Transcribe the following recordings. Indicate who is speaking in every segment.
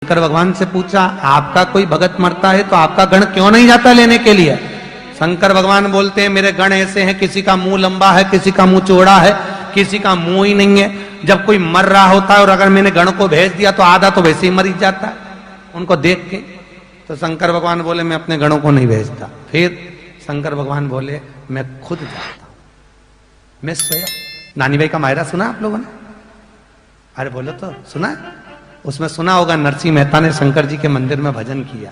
Speaker 1: शंकर भगवान से पूछा, आपका कोई भगत मरता है तो आपका गण क्यों नहीं जाता लेने के लिए? शंकर भगवान बोलते हैं, मेरे गण ऐसे हैं, किसी का मुंह लंबा है, किसी का मुंह चौड़ा है, किसी का मुंह ही नहीं है। जब कोई मर रहा होता है और अगर मैंने गण को भेज दिया तो आधा तो वैसे ही मर जाता है उनको देख के। तो शंकर भगवान बोले, मैं अपने गणों को नहीं भेजता। फिर शंकर भगवान बोले, मैं खुद जाता हूं, मैं स्वयं। नानी भाई का मायरा सुना आप लोगों ने? अरे बोलो तो, सुना है? उसमें सुना होगा नरसिंह मेहता ने शंकर जी के मंदिर में भजन किया।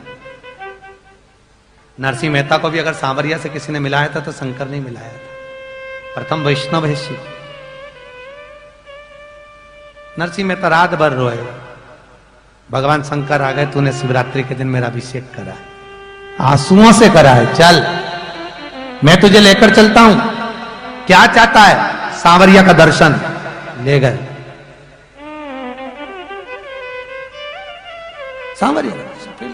Speaker 1: नरसिंह मेहता को भी अगर सांवरिया से किसी ने मिलाया था तो शंकर ने मिलाया था। प्रथम वैष्णव है शिव। नरसिंह मेहता रात भर रोए, भगवान शंकर आ गए, तूने शिवरात्रि के दिन मेरा अभिषेक करा, आंसुओं से करा है, चल मैं तुझे लेकर चलता हूं। क्या चाहता है? सांवरिया का दर्शन। ले गए सांवरिया का दर्शन,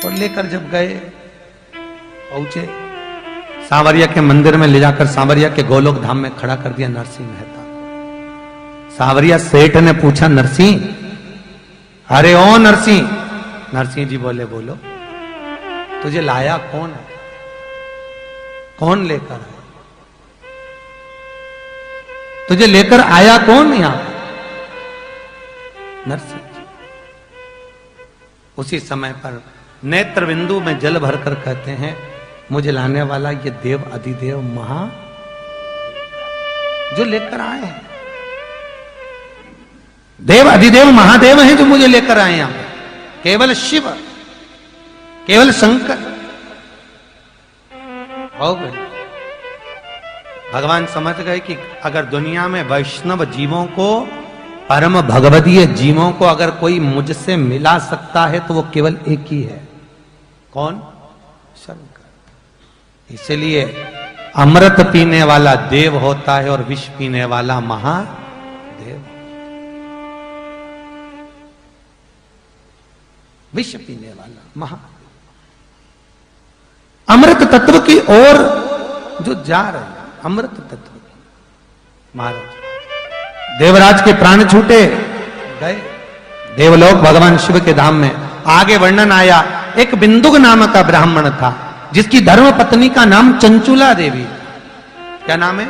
Speaker 1: और लेकर जब गए, पहुंचे सांवरिया के मंदिर में, ले जाकर सांवरिया के गोलोक धाम में खड़ा कर दिया नरसिंह मेहता। सांवरिया सेठ ने पूछा, नरसिंह, अरे ओ नरसिंह। नरसिंह जी बोले, बोलो, तुझे लाया कौन है? कौन लेकर आया? तुझे लेकर आया कौन यहां? नरसिंह जी। उसी समय पर नेत्र बिंदु में जल भरकर कहते हैं, मुझे लाने वाला ये देव अधिदेव महा जो लेकर आए हैं, देव अधिदेव महादेव हैं जो मुझे लेकर आए यहां। केवल शिव, केवल शंकर। हो गए। भगवान समझ गए कि अगर दुनिया में वैष्णव जीवों को, परम भगवदीय जीवों को अगर कोई मुझसे मिला सकता है तो वो केवल एक ही है। कौन? शंकर। इसलिए अमृत पीने वाला देव होता है और विष पीने वाला महादेव। विष पीने वाला महादेव अमृत तत्व की ओर जो जा रहे हैं, अमृत तत्व की। महाराज देवराज के प्राण छूटे गए देवलोक भगवान शिव के धाम में। आगे वर्णन आया, एक बिंदुक नाम का ब्राह्मण था जिसकी धर्म पत्नी का नाम चंचुला देवी। क्या नाम है?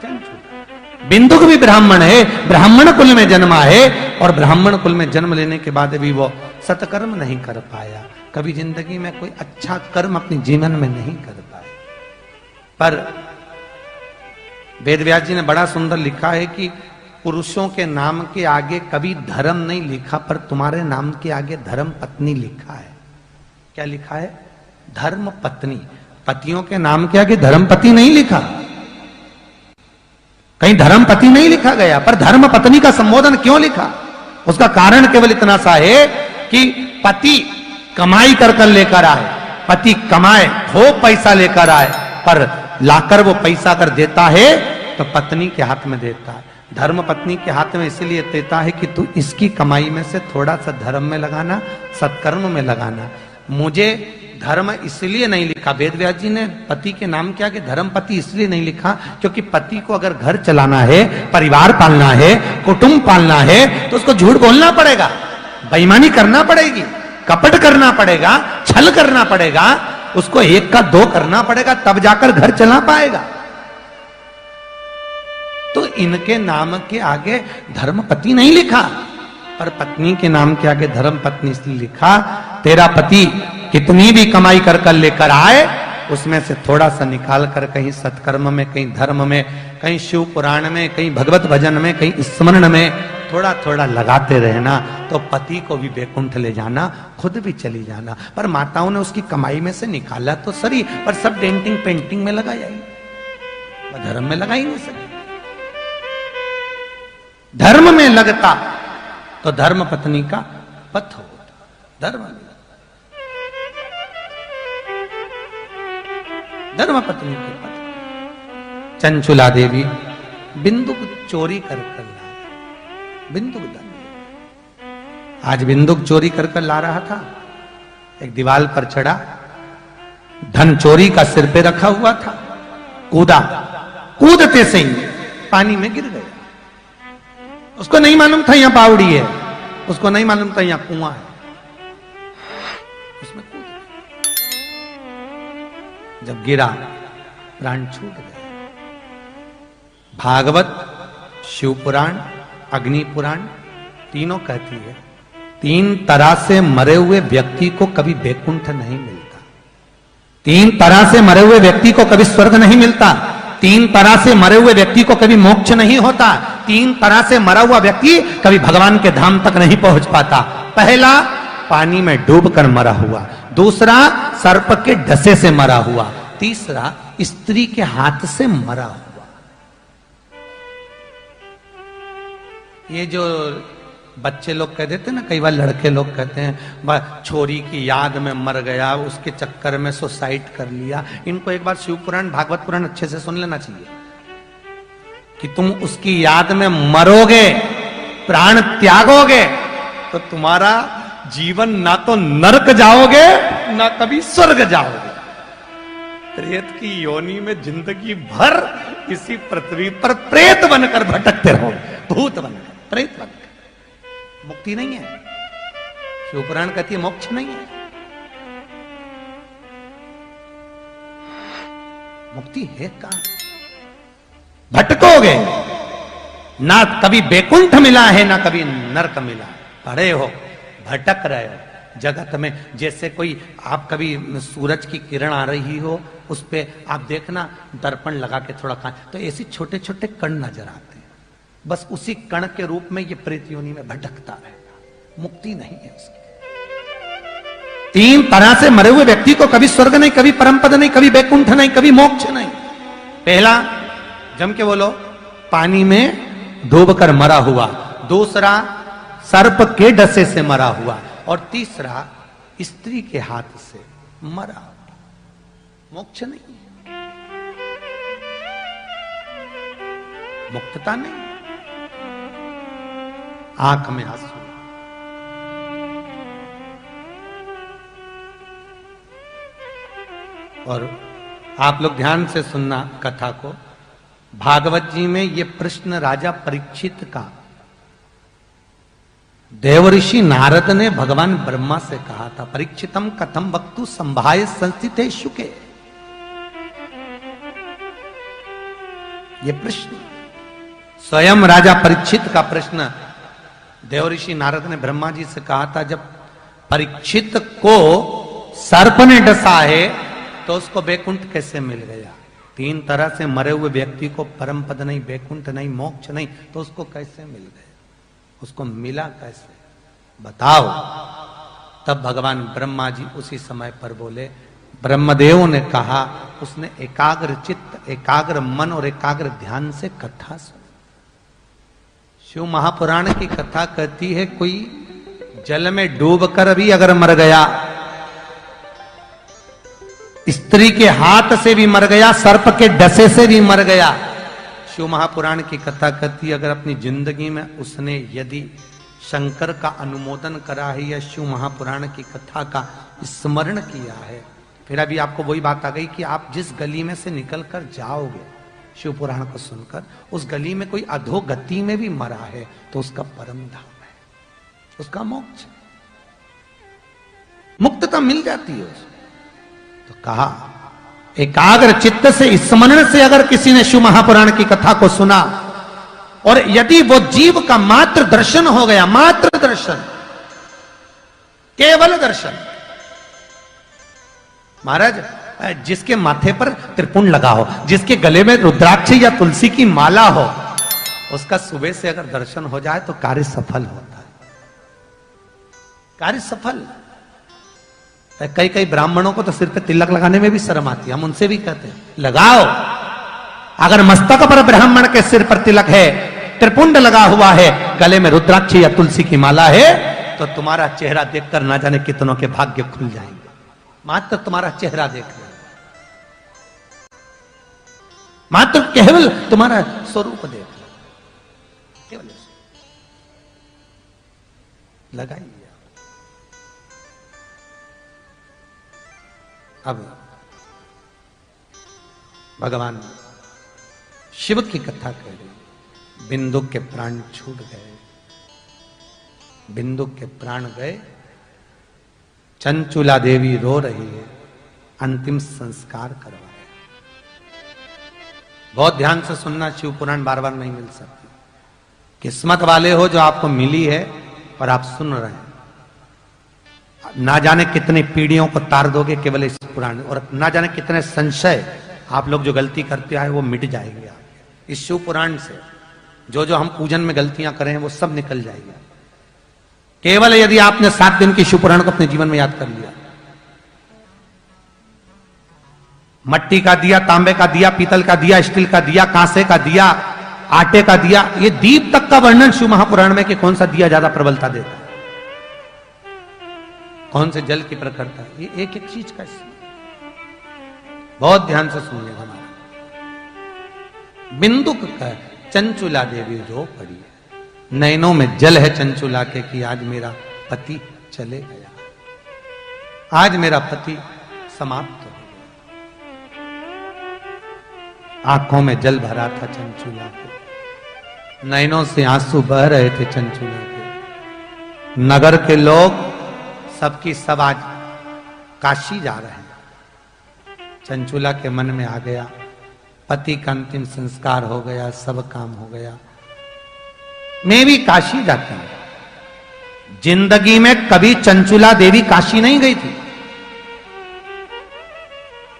Speaker 1: चंचुला। बिंदुक भी ब्राह्मण है, ब्राह्मण कुल में जन्मा है, और ब्राह्मण कुल में जन्म लेने के बाद भी वो सत्कर्म नहीं कर पाया। कभी जिंदगी में कोई अच्छा कर्म अपने जीवन में नहीं कर पाया। पर वेदव्यास जी ने बड़ा सुंदर लिखा है कि पुरुषों के नाम के आगे कभी धर्म नहीं लिखा, पर तुम्हारे नाम के आगे धर्म पत्नी लिखा है। क्या लिखा है? धर्म पत्नी। पतियों के नाम के आगे धर्म पति नहीं लिखा, कहीं धर्म पति नहीं लिखा गया, पर धर्म पत्नी का संबोधन क्यों लिखा? उसका कारण केवल इतना सा है कि पति कमाई कर कर लेकर आए, पति कमाए, खूब पैसा लेकर आए, पर लाकर वो पैसा अगर देता है तो पत्नी के हाथ में देता है। धर्म पत्नी के हाथ में इसलिए देता है कि तू इसकी कमाई में से थोड़ा सा धर्म में लगाना, सत्कर्म में लगाना। मुझे धर्म इसलिए नहीं लिखा, वेदव्यास जी ने पति के नाम के आगे धर्म पति इसलिए नहीं लिखा क्योंकि पति को अगर घर चलाना है, परिवार पालना है, कुटुंब पालना है, तो उसको झूठ बोलना पड़ेगा, बेईमानी करना पड़ेगी, कपट करना पड़ेगा, छल करना पड़ेगा, उसको एक का दो करना पड़ेगा, तब जाकर घर चला पाएगा। तो इनके नाम के आगे धर्मपति नहीं लिखा, पर पत्नी के नाम के आगे धर्म पत्नी इसलिए लिखा, तेरा पति कितनी भी कमाई कर कर लेकर आए, उसमें से थोड़ा सा निकाल कर कहीं सत्कर्म में, कहीं धर्म में, कहीं शिव पुराण में, कहीं भगवत भजन में, कहीं स्मरण में थोड़ा थोड़ा लगाते रहना, तो पति को भी बैकुंठ ले जाना, खुद भी चली जाना। पर माताओं ने उसकी कमाई में से निकाला तो सही, पर सब डेंटिंग पेंटिंग में लगाया ही, धर्म में लगा ही नहीं सके। धर्म में लगता तो धर्म पत्नी का पथ होता। धर्म पत्नी के पथ। चंचुला देवी बिंदुक चोरी कर कर ला, बिंदुक धन। आज बिंदुक चोरी कर कर ला रहा था, एक दीवार पर चढ़ा, धन चोरी का सिर पे रखा हुआ था, कूदा, कूदते से ही पानी में गिर गया। उसको नहीं मालूम था यहां बावड़ी है, उसको नहीं मालूम था यहां कुआं है, उसमें कूद गया। जब गिरा प्राण छूट गए। भागवत, शिव पुराण, अग्नि पुराण तीनों कहती है 3 तरह से मरे हुए व्यक्ति को कभी वैकुंठ नहीं मिलता, 3 तरह से मरे हुए व्यक्ति को कभी स्वर्ग नहीं मिलता, 3 तरह से मरे हुए व्यक्ति को कभी मोक्ष नहीं होता, 3 तरह से मरा हुआ व्यक्ति कभी भगवान के धाम तक नहीं पहुंच पाता। पहला, पानी में डूबकर मरा हुआ। दूसरा, सर्प के डसे से मरा हुआ। तीसरा, स्त्री के हाथ से मरा हुआ। ये जो बच्चे लोग कह देते हैं ना, कई बार लड़के लोग कहते हैं छोरी की याद में मर गया, उसके चक्कर में सुसाइड कर लिया। इनको एक बार शिव पुराण, भागवत पुराण अच्छे से सुन लेना चाहिए कि तुम उसकी याद में मरोगे, प्राण त्यागोगे तो तुम्हारा जीवन ना तो नरक जाओगे ना कभी स्वर्ग जाओगे। प्रेत की योनि में जिंदगी भर इसी पृथ्वी पर प्रेत बनकर भटकते रहोगे, भूत बनकर, प्रेत बनकर। मुक्ति नहीं है। शिव पुराण कहती है मोक्ष नहीं है। मुक्ति है कहां? भटकोगे, ना कभी बैकुंठ मिला है ना कभी नरक मिला, पड़े हो, भटक रहे हो जगत में। जैसे कोई आप कभी सूरज की किरण आ रही हो, उस पे आप देखना दर्पण लगा के थोड़ा तो ऐसे छोटे छोटे कण नजर आते हैं, बस उसी कण के रूप में ये प्रेत योनि में भटकता रहेगा। मुक्ति नहीं है उसकी। 3 तरह से मरे हुए व्यक्ति को कभी स्वर्ग नहीं, कभी परम पद नहीं, कभी बैकुंठ नहीं, कभी मोक्ष नहीं। पहला, जम के बोलो, पानी में डूबकर मरा हुआ। दूसरा, सर्प के डसे से मरा हुआ। और तीसरा, स्त्री के हाथ से मरा हुआ। मोक्ष नहीं, मुक्तता नहीं। आंख में आंसू। और आप लोग ध्यान से सुनना कथा को। भागवत जी में ये प्रश्न राजा परीक्षित का देवऋषि नारद ने भगवान ब्रह्मा से कहा था, परीक्षितम कथम वक्तु संभाय संस्थिते शुके। ये प्रश्न स्वयं राजा परीक्षित का प्रश्न देवऋषि नारद ने ब्रह्मा जी से कहा था। जब परीक्षित को सर्प ने डसा है तो उसको बैकुंठ कैसे मिल गया? 3 तरह से मरे हुए व्यक्ति को परम पद नहीं, बैकुंठ नहीं, मोक्ष नहीं, तो उसको कैसे मिल गया? उसको मिला कैसे? बताओ। तब भगवान ब्रह्मा जी उसी समय पर बोले। ब्रह्मदेव ने कहा, उसने एकाग्र चित्त, एकाग्र मन और एकाग्र ध्यान से कथा सुनी। शिव महापुराण की कथा कहती है कोई जल में डूबकर भी अगर मर गया, स्त्री के हाथ से भी मर गया, सर्प के डसे से भी मर गया। शिव महापुराण की कथा कहती है अगर अपनी जिंदगी में उसने यदि शंकर का अनुमोदन करा है या शिव महापुराण की कथा का स्मरण किया है, फिर अभी आपको वही बात आ गई कि आप जिस गली में से निकल कर जाओगे शिव पुराण को सुनकर, उस गली में कोई अधोगति में भी मरा है तो उसका परम धाम है, उसका मोक्ष, मुक्तता मिल जाती है उसको। तो कहा एकाग्र चित्त से स्मरण से अगर किसी ने शिव महापुराण की कथा को सुना और यदि वो जीव का मात्र दर्शन हो गया, मात्र दर्शन, केवल दर्शन। महाराज, जिसके माथे पर त्रिपुंड लगा हो, जिसके गले में रुद्राक्ष या तुलसी की माला हो, उसका सुबह से अगर दर्शन हो जाए तो कार्य सफल होता है, कार्य सफल। कई कई ब्राह्मणों को तो सिर पे तिलक लगाने में भी शर्म आती है, हम उनसे भी कहते हैं लगाओ। अगर मस्तक पर ब्राह्मण के सिर पर तिलक है, त्रिपुंड लगा हुआ है, गले में रुद्राक्ष या तुलसी की माला है, तो तुम्हारा चेहरा देखकर ना जाने कितनों के भाग्य खुल जाएंगे। मात्र तुम्हारा चेहरा देख ले, मात्र केवल तुम्हारा स्वरूप देख ले, केवल लगाइए। अब भगवान शिव की कथा कह रही, बिंदु के प्राण छूट गए, बिंदुक के प्राण गए, चंचुला देवी रो रही है, अंतिम संस्कार करवाया। बहुत ध्यान से सुनना, शिव पुराण बार बार नहीं मिल सकती। किस्मत वाले हो जो आपको मिली है और आप सुन रहे हैं। ना जाने कितनी पीढ़ियों को तार दोगे केवल इस पुराण, और ना जाने कितने संशय आप लोग जो गलती करते आए वो मिट जाएंगे इस शिव पुराण से। जो जो हम पूजन में गलतियां करें वो सब निकल जाएगा, केवल यदि आपने 7 दिन की शिव पुराण को अपने जीवन में याद कर लिया। मट्टी का दिया, तांबे का दिया, पीतल का दिया, स्टील का दिया, कांसे का दिया, आटे का दिया, ये दीप तक का वर्णन शिव महापुराण में कि कौन सा दिया ज्यादा प्रबलता देता है, कौन से जल की प्रखरता है, ये एक एक चीज का। बहुत ध्यान से सुनिएगा। हमारा बिंदुक का चंचुला देवी रो पड़ी है, नैनों में जल है चंचुला के कि आज मेरा पति चले गया, आज मेरा पति समाप्त हो गया। आंखों में जल भरा था चंचुला के, नैनों से आंसू बह रहे थे चंचुला के। नगर के लोग सबकी सब आज काशी जा रहे हैं। चंचुला के मन में आ गया, पति का अंतिम संस्कार हो गया, सब काम हो गया, मैं भी काशी जाती हूं। जिंदगी में कभी चंचुला देवी काशी नहीं गई थी।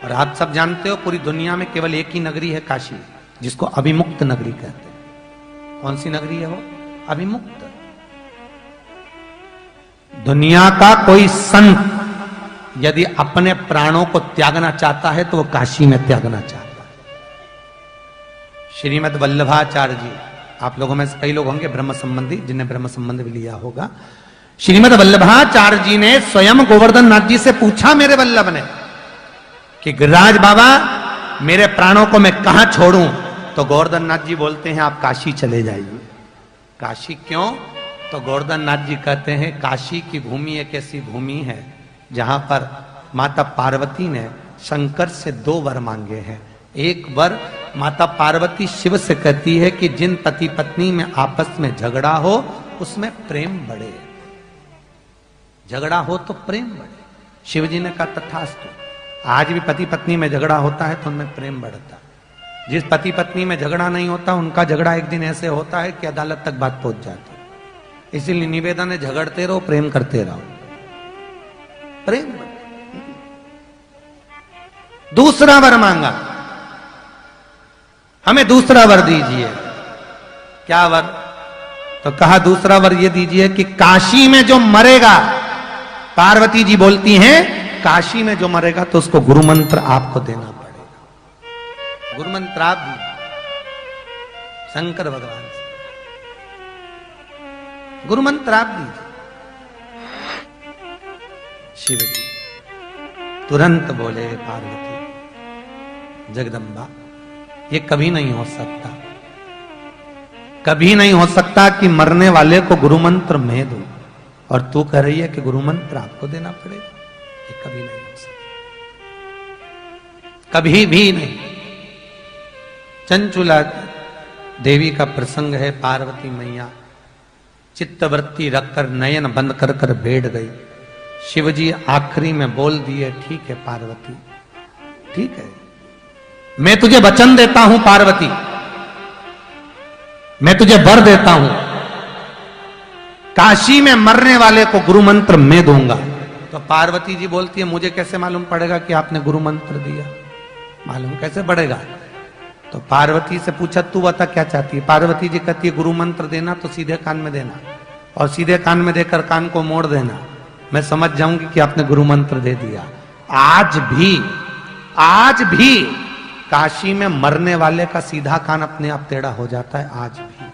Speaker 1: और आप सब जानते हो पूरी दुनिया में केवल एक ही नगरी है काशी, जिसको अभिमुक्त नगरी कहते हैं। कौन सी नगरी है वो? अभिमुक्त। दुनिया का कोई संत यदि अपने प्राणों को त्यागना चाहता है तो वो काशी में त्यागना चाहता है। श्रीमद् वल्लभाचार्य जी, आप लोगों में से कई लोग होंगे ब्रह्म संबंधी, जिन्हें ब्रह्म संबंध भी लिया होगा। श्रीमद् वल्लभाचार्य जी ने स्वयं गोवर्धन नाथ जी से पूछा, मेरे वल्लभ ने, कि गिरिराज बाबा मेरे प्राणों को मैं कहां छोड़ूं? तो गोवर्धन नाथ जी बोलते हैं आप काशी चले जाइए। काशी क्यों? तो गोवर्धन नाथ जी कहते हैं काशी की भूमि एक ऐसी भूमि है जहां पर माता पार्वती ने शंकर से 2 वर मांगे हैं। एक वर माता पार्वती शिव से कहती है कि जिन पति पत्नी में आपस में झगड़ा हो उसमें प्रेम बढ़े, झगड़ा हो तो प्रेम बढ़े। शिव जी ने कहा तथास्तु। आज भी पति पत्नी में झगड़ा होता है तो उनमें प्रेम बढ़ता है। जिस पति पत्नी में झगड़ा नहीं होता उनका झगड़ा एक दिन ऐसे होता है कि अदालत तक बात पहुंच जाती है। इसीलिए निवेदन है, झगड़ते रहो, प्रेम करते रहो, प्रेम। दूसरा वर मांगा, हमें दूसरा वर दीजिए। क्या वर? तो कहा दूसरा वर ये दीजिए कि काशी में जो मरेगा, पार्वती जी बोलती हैं काशी में जो मरेगा तो उसको गुरु मंत्र आपको देना पड़ेगा। गुरु मंत्र आप दी शंकर भगवान से, गुरु मंत्र आप दीजिए। शिव जी तुरंत बोले, पार्वती जगदम्बा ये कभी नहीं हो सकता, कभी नहीं हो सकता कि मरने वाले को गुरु मंत्र मैं दूं और तू कह रही है कि गुरु मंत्र आपको देना पड़ेगा। ये कभी नहीं हो सकता, कभी भी नहीं। चंचुला देवी का प्रसंग है। पार्वती मैया चित्तवृत्ति रखकर नयन बंद कर कर बैठ गई। शिवजी आखिरी में बोल दिए, ठीक है पार्वती, ठीक है, मैं तुझे वचन देता हूं पार्वती, मैं तुझे वर देता हूं, काशी में मरने वाले को गुरु मंत्र मैं दूंगा। तो पार्वती जी बोलती है, मुझे कैसे मालूम पड़ेगा कि आपने गुरु मंत्र दिया? मालूम कैसे पड़ेगा? तो पार्वती से पूछा, तू बता क्या चाहती है? पार्वती जी कहती है, गुरु मंत्र देना तो सीधे कान में देना, और सीधे कान में देकर कान को मोड़ देना, मैं समझ जाऊंगी कि आपने गुरु मंत्र दे दिया। आज भी काशी में मरने वाले का सीधा कान अपने आप टेढ़ा हो जाता है, आज भी।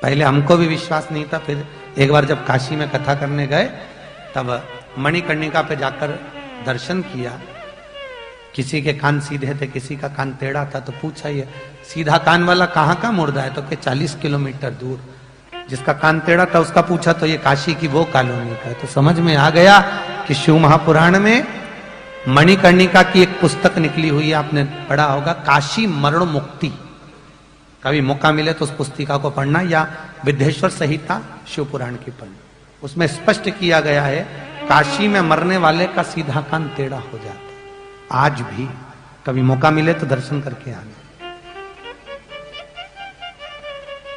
Speaker 1: पहले हमको भी विश्वास नहीं था, फिर एक बार जब काशी में कथा करने गए तब मणिकर्णिका पे जाकर दर्शन किया। किसी के कान सीधे थे, किसी का कान टेढ़ा था, तो पूछा ये सीधा कान वाला कहाँ का मुर्दा है? तो के 40 किलोमीटर दूर। जिसका कान टेढ़ा था उसका पूछा तो ये काशी की वो कॉलोनी का है। तो समझ में आ गया कि शिव महापुराण में मणिकर्णिका की एक पुस्तक निकली हुई है, आपने पढ़ा होगा, काशी मरण मुक्ति। कभी मौका मिले तो उस पुस्तिका को पढ़ना, या विद्येश्वर संहिता शिव पुराण की पढ़ना। उसमें स्पष्ट किया गया है काशी में मरने वाले का सीधा कान टेढ़ा हो जाता है। आज भी कभी मौका मिले तो दर्शन करके आना।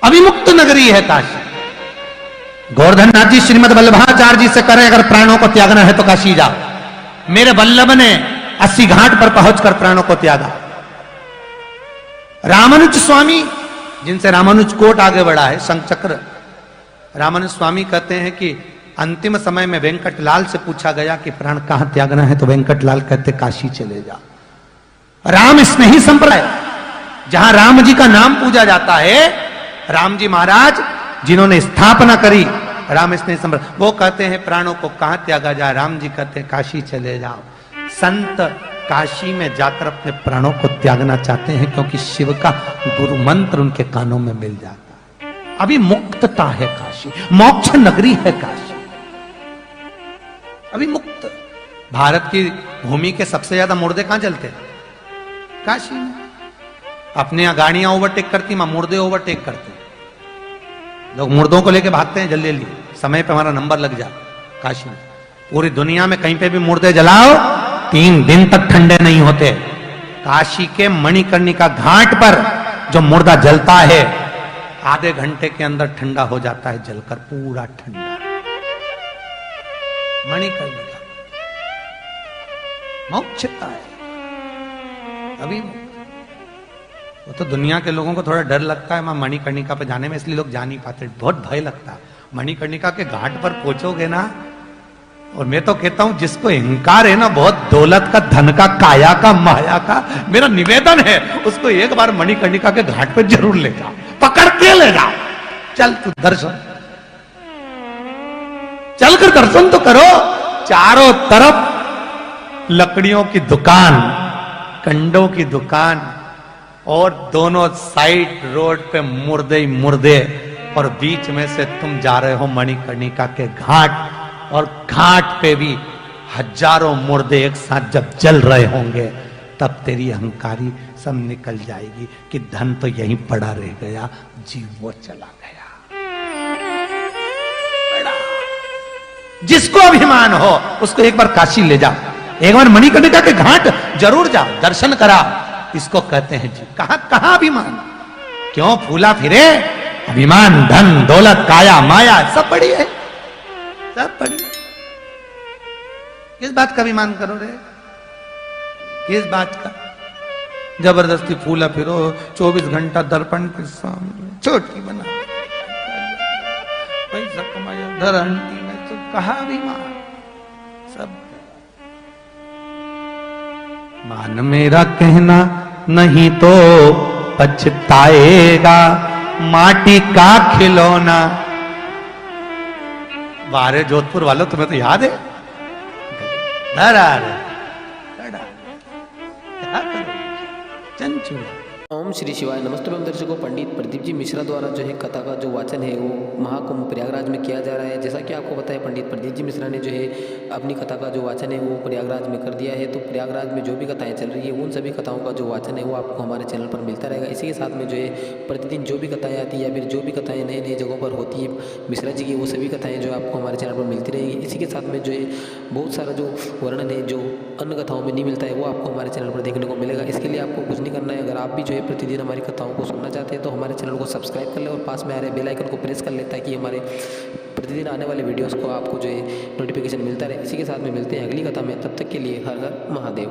Speaker 1: अभिमुक्त नगरी है काशी। गोवर्धन नाथ जी श्रीमद वल्लभाचार्य जी से करें अगर प्राणों को त्यागना है तो काशी जाओ। मेरे वल्लभ ने 80 घाट पर पहुंचकर प्राणों को त्यागा। रामानुज स्वामी, जिनसे रामानुज कोट आगे बढ़ा है, शंखचक्र, रामानुज स्वामी कहते हैं कि अंतिम समय में वेंकटलाल से पूछा गया कि प्राण कहां त्यागना है, तो वेंकटलाल कहते काशी चले जाओ। राम स्नेही संप्रदाय, जहां राम जी का नाम पूजा जाता है, राम जी महाराज जिन्होंने स्थापना करी राम स्नेही संप्रदाय, वो कहते हैं प्राणों को कहां त्यागा जाए, राम जी कहते हैं काशी चले जाओ। संत काशी में जाकर अपने प्राणों को त्यागना चाहते हैं क्योंकि शिव का गुरु मंत्र उनके कानों में मिल जाता है। अभी मुक्तता है काशी, मोक्ष नगरी है काशी, अभी मुक्त। भारत की भूमि के सबसे ज्यादा मुर्दे कहां चलते हैं? काशी में। अपने यहां गाड़ियां ओवरटेक करती, वहां मुर्दे ओवरटेक करते हैं। लोग मुर्दों को लेके भागते हैं, जल्दी जल्दी समय पे हमारा नंबर लग जाए। काशी में, पूरी दुनिया में कहीं पे भी मुर्दे जलाओ 3 दिन तक ठंडे नहीं होते। काशी के मणिकर्णिका घाट पर जो मुर्दा जलता है आधे घंटे के अंदर ठंडा हो जाता है, जलकर पूरा ठंडा। मणिकर्णिका मोक्षता है अभी। वो तो दुनिया के लोगों को थोड़ा डर लगता है वहां मणिकर्णिका पे जाने में, इसलिए लोग जा नहीं पाते, बहुत भय लगता है। मणिकर्णिका के घाट पर पहुंचोगे ना, और मैं तो कहता हूं जिसको अहंकार है ना बहुत दौलत का, धन का, काया का, माया का, मेरा निवेदन है उसको एक बार मणिकर्णिका के घाट पे जरूर ले जाओ, पकड़ के ले जाओ। चल तू दर्शन, चलकर दर्शन तो करो। चारों तरफ लकड़ियों की दुकान, कंडों की दुकान, और दोनों साइड रोड पे मुर्दे ही मुर्दे, और बीच में से तुम जा रहे हो मणिकर्णिका के घाट, और घाट पे भी हजारों मुर्दे एक साथ जब जल रहे होंगे तब तेरी अहंकारी सब निकल जाएगी कि धन तो यहीं पड़ा रह गया, जीव वो चला गया। जिसको अभिमान हो उसको एक बार काशी ले जाओ, एक बार मणिकर्णिका के घाट जरूर जाओ, दर्शन करा। इसको कहते हैं जीव। कहां अभिमान, क्यों फूला फिरे? अभिमान, धन, दौलत, काया, माया सब बड़ी है, सब बड़ी। किस बात का अभिमान करो रे? किस बात का? जबरदस्ती फूला फिरो 24 घंटा दर्पण के सामने, छोटी बना पैसा कमाया धरहंटी में, तो कहा अभिमान? सब मान मेरा कहना नहीं तो पछताएगा, माटी का खिलौना। बारे जोधपुर वालों, तुम्हें तो याद है? चंचू।
Speaker 2: ओम श्री शिवाय। नमस्ते एवं दर्शकों, पंडित प्रदीप जी मिश्रा द्वारा जो है कथा का जो वाचन है वो महाकुंभ प्रयागराज में किया जा रहा है। जैसा कि आपको पता है पंडित प्रदीप जी मिश्रा ने जो है अपनी कथा का जो वाचन है वो प्रयागराज में कर दिया है। तो प्रयागराज में जो भी कथाएं चल रही है उन सभी कथाओं का जो वाचन है वो आपको हमारे चैनल पर मिलता रहेगा। इसी के साथ में जो है प्रतिदिन जो भी कथाएँ आती है या फिर जो भी कथाएँ नए नए जगहों पर होती है मिश्रा जी की, वो सभी कथाएँ जो आपको हमारे चैनल पर मिलती रहेंगी। इसी के साथ में जो है बहुत सारा जो वर्णन है जो अन्य कथाओं में नहीं मिलता है वो आपको हमारे चैनल पर देखने को मिलेगा। इसके लिए आपको कुछ नहीं करना है। अगर आप भी जो है प्रतिदिन हमारी कथाओं को सुनना चाहते हैं तो हमारे चैनल को सब्सक्राइब कर ले और पास में आ रहे बेल आइकन को प्रेस कर ले, ताकि हमारे प्रतिदिन आने वाले वीडियोस को आपको जो है नोटिफिकेशन मिलता रहे। इसी के साथ में मिलते हैं अगली कथा में, तब तक के लिए हर हर महादेव।